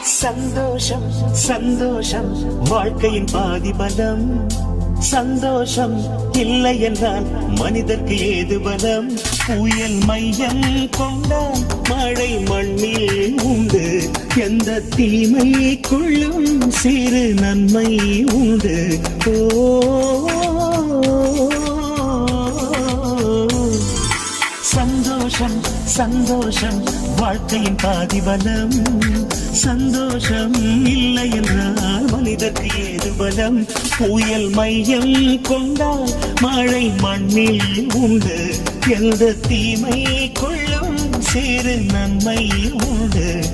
சந்தோஷம் சந்தோஷம் வாழ்க்கையின் பாதி பலம். சந்தோஷம் இல்லை என்றால் மனிதர்க்கு ஏது பலம். புயல் மையம் கொண்டால் மழை மண்ணில் உண்டு. எந்த தீமைக்குள்ளும் சிறு நன்மை உண்டு. ஓ சந்தோஷம் சந்தோஷம் வாழ்க்கையின் பாதி பலம். சந்தோஷம் இல்லை என்றால் மனிதற்கு ஏது பலம். புயல் மையம் கொண்டால் மழை மண்ணில் உண்டு. எந்த தீமை கொள்ளும் சிறு நன்மை உண்டு.